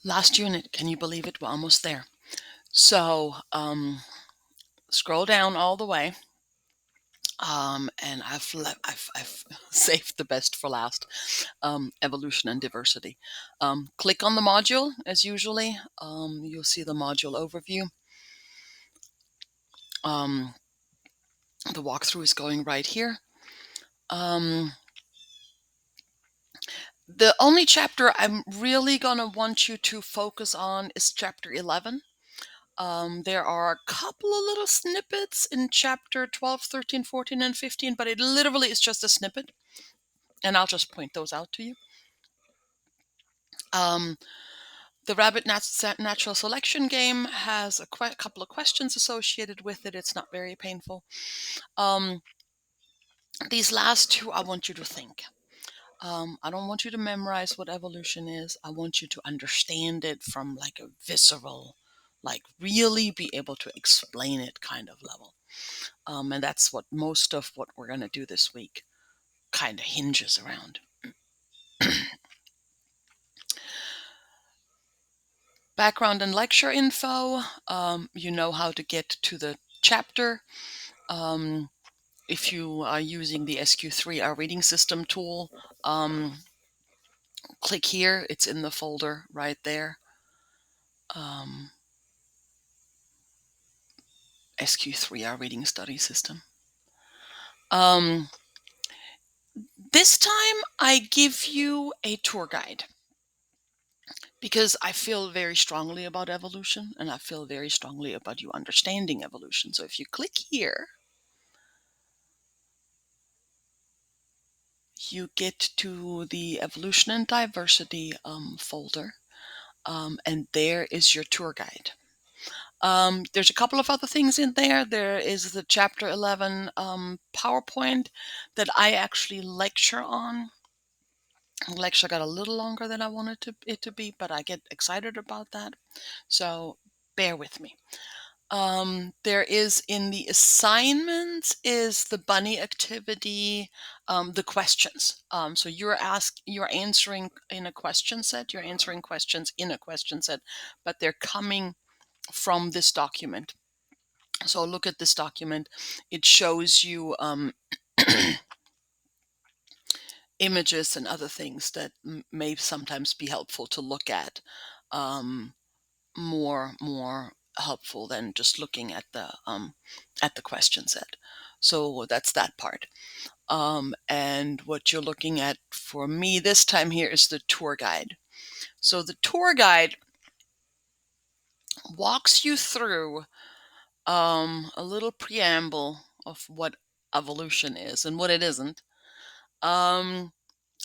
Last unit, can you believe it? We're almost there. So scroll down all the way. And I've saved the best for last. Evolution and diversity. Click on the module as usually. You'll see the module overview. The walkthrough is going right here. The only chapter I'm really going to want you to focus on is chapter 11. There are a couple of little snippets in chapter 12, 13, 14, and 15, but it literally is just a snippet. And I'll just point those out to you. The rabbit natural selection game has a couple of questions associated with it. It's not very painful. These last two, I want you to think. I don't want you to memorize what evolution is. I want you to understand it from like a visceral, like really be able to explain it kind of level. And that's what most of what we're going to do this week kind of hinges around. Background and lecture info. You know how to get to the chapter. If you are using the SQ3, our reading system tool, click here. It's in the folder right there. SQ3, our reading study system. This time I give you a tour guide because I feel very strongly about evolution and I feel very strongly about you understanding evolution. So if you click here, you get to the evolution and diversity folder, and there is your tour guide. There's a couple of other things in there. There is the chapter 11 PowerPoint that I actually lecture on. The lecture got a little longer than I wanted it to be, but I get excited about that. So bear with me. There is in the assignments is the bunny activity, the questions. So you're answering in a question set. You're answering questions in a question set, but they're coming from this document. So look at this document. It shows you images and other things that may sometimes be helpful to look at. More helpful than just looking at the question set. So that's that part. And what you're looking at for me this time here is the tour guide. So the tour guide walks you through a little preamble of what evolution is and what it isn't. I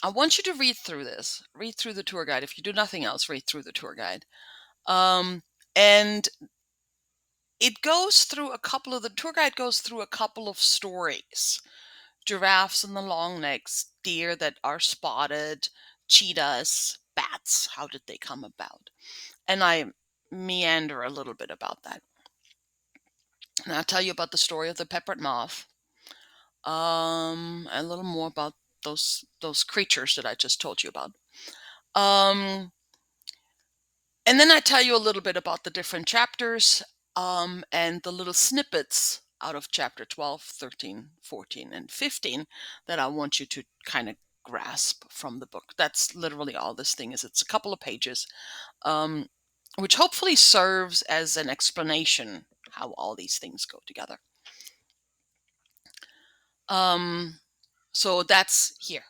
want you to read through this. Read through the tour guide. If you do nothing else, read through the tour guide. And it goes through the tour guide goes through a couple of stories. Giraffes and the long necks, deer that are spotted, cheetahs, bats. How did they come about? And I meander a little bit about that. And I'll tell you about the story of the peppered moth. A little more about those creatures that I just told you about. And then I tell you a little bit about the different chapters and the little snippets out of chapter 12, 13, 14, and 15 that I want you to kind of grasp from the book. That's literally all this thing is. It's a couple of pages, which hopefully serves as an explanation how all these things go together. So that's here.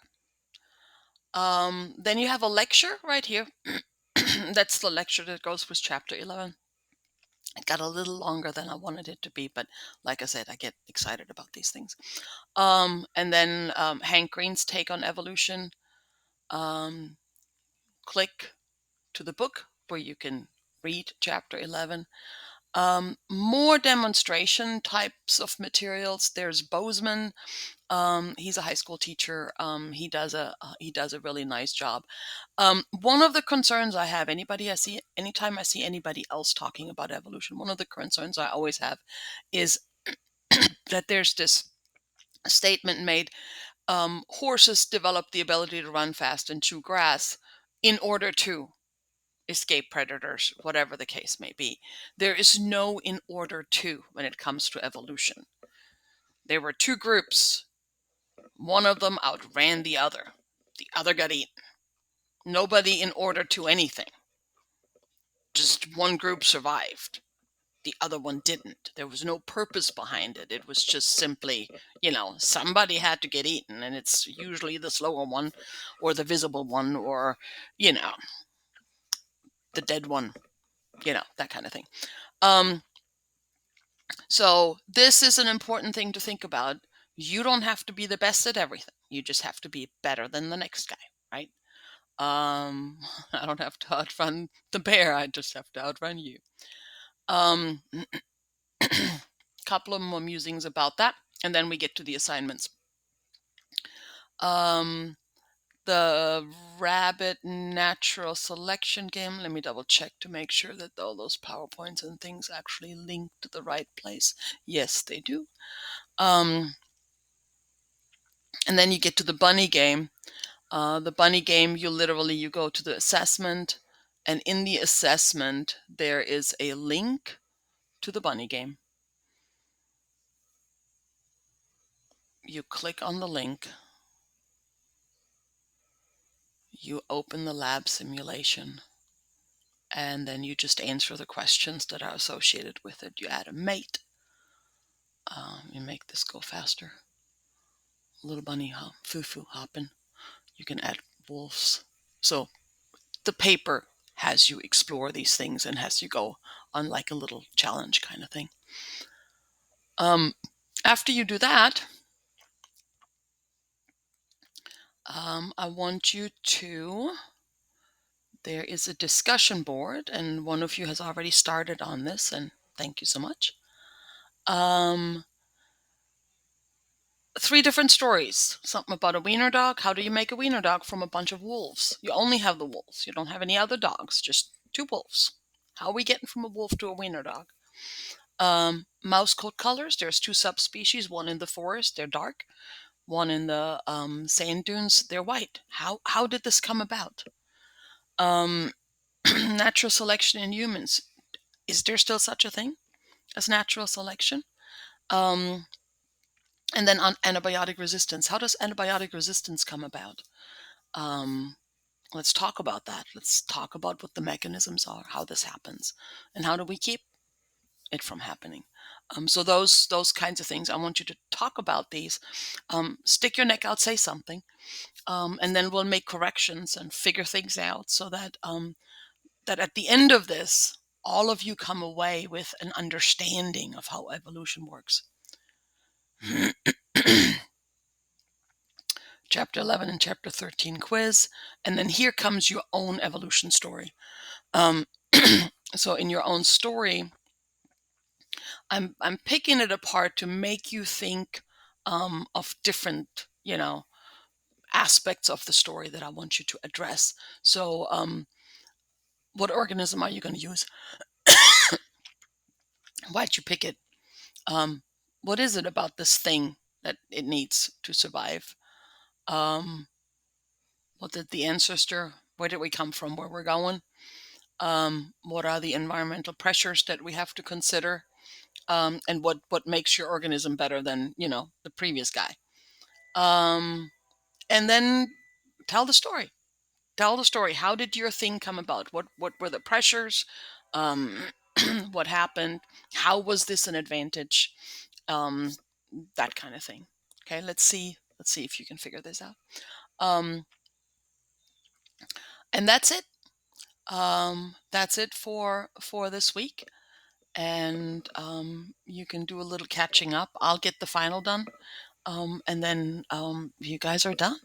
Then you have a lecture right here. That's the lecture that goes with chapter 11. It got a little longer than I wanted it to be, but like I said, I get excited about these things. And then Hank Green's take on evolution. Click to the book where you can read chapter 11. More demonstration types of materials. There's Bozeman. He's a high school teacher. He does a really nice job. One of the concerns I have, anytime I see anybody else talking about evolution, one of the concerns I always have is that there's this statement made: horses develop the ability to run fast and chew grass in order to escape predators, whatever the case may be. There is no in order to when it comes to evolution. There were two groups. One of them outran the other. The other got eaten. Nobody in order to anything. Just one group survived. The other one didn't. There was no purpose behind it. It was just simply, somebody had to get eaten, and it's usually the slower one or the visible one or, the dead one, that kind of thing. So this is an important thing to think about. You don't have to be the best at everything. You just have to be better than the next guy, right? I don't have to outrun the bear. I just have to outrun you. Couple of more musings about that, and then we get to the assignments. The rabbit natural selection game. Let me double check to make sure that all those PowerPoints and things actually link to the right place. Yes, they do. And then you get to the bunny game. The bunny game, you go to the assessment, and in the assessment, there is a link to the bunny game. You click on the link. You open the lab simulation, and then you just answer the questions that are associated with it. You add a mate. You make this go faster. Little bunny foo-foo hopping. You can add wolves. So the paper has you explore these things and has you go on like a little challenge kind of thing. After you do that, I want you to, there is a discussion board, and one of you has already started on this, and thank you so much. 3 different stories. Something about a wiener dog. How do you make a wiener dog from a bunch of wolves? You only have the wolves. You don't have any other dogs, just 2 wolves. How are we getting from a wolf to a wiener dog? Mouse coat colors. There's 2 subspecies. One in the forest, they're dark. One in the sand dunes, they're white. How did this come about? Natural selection in humans. Is there still such a thing as natural selection? And then on antibiotic resistance. How does antibiotic resistance come about? Let's talk about that. Let's talk about what the mechanisms are, how this happens, and how do we keep it from happening. So those kinds of things, I want you to talk about these. Stick your neck out, say something, and then we'll make corrections and figure things out so that that at the end of this, all of you come away with an understanding of how evolution works. Chapter 11 and Chapter 13 quiz, and then here comes your own evolution story. So in your own story, I'm picking it apart to make you think of different, aspects of the story that I want you to address. So what organism are you going to use? Why'd you pick it? What is it about this thing that it needs to survive? What did the ancestor, where did we come from, where we're going? What are the environmental pressures that we have to consider? And what makes your organism better than, the previous guy? And then tell the story. Tell the story. How did your thing come about? What were the pressures? What happened? How was this an advantage? That kind of thing. Okay, let's see if you can figure this out. And that's it. That's it for this week. And you can do a little catching up. I'll get the final done. And then you guys are done.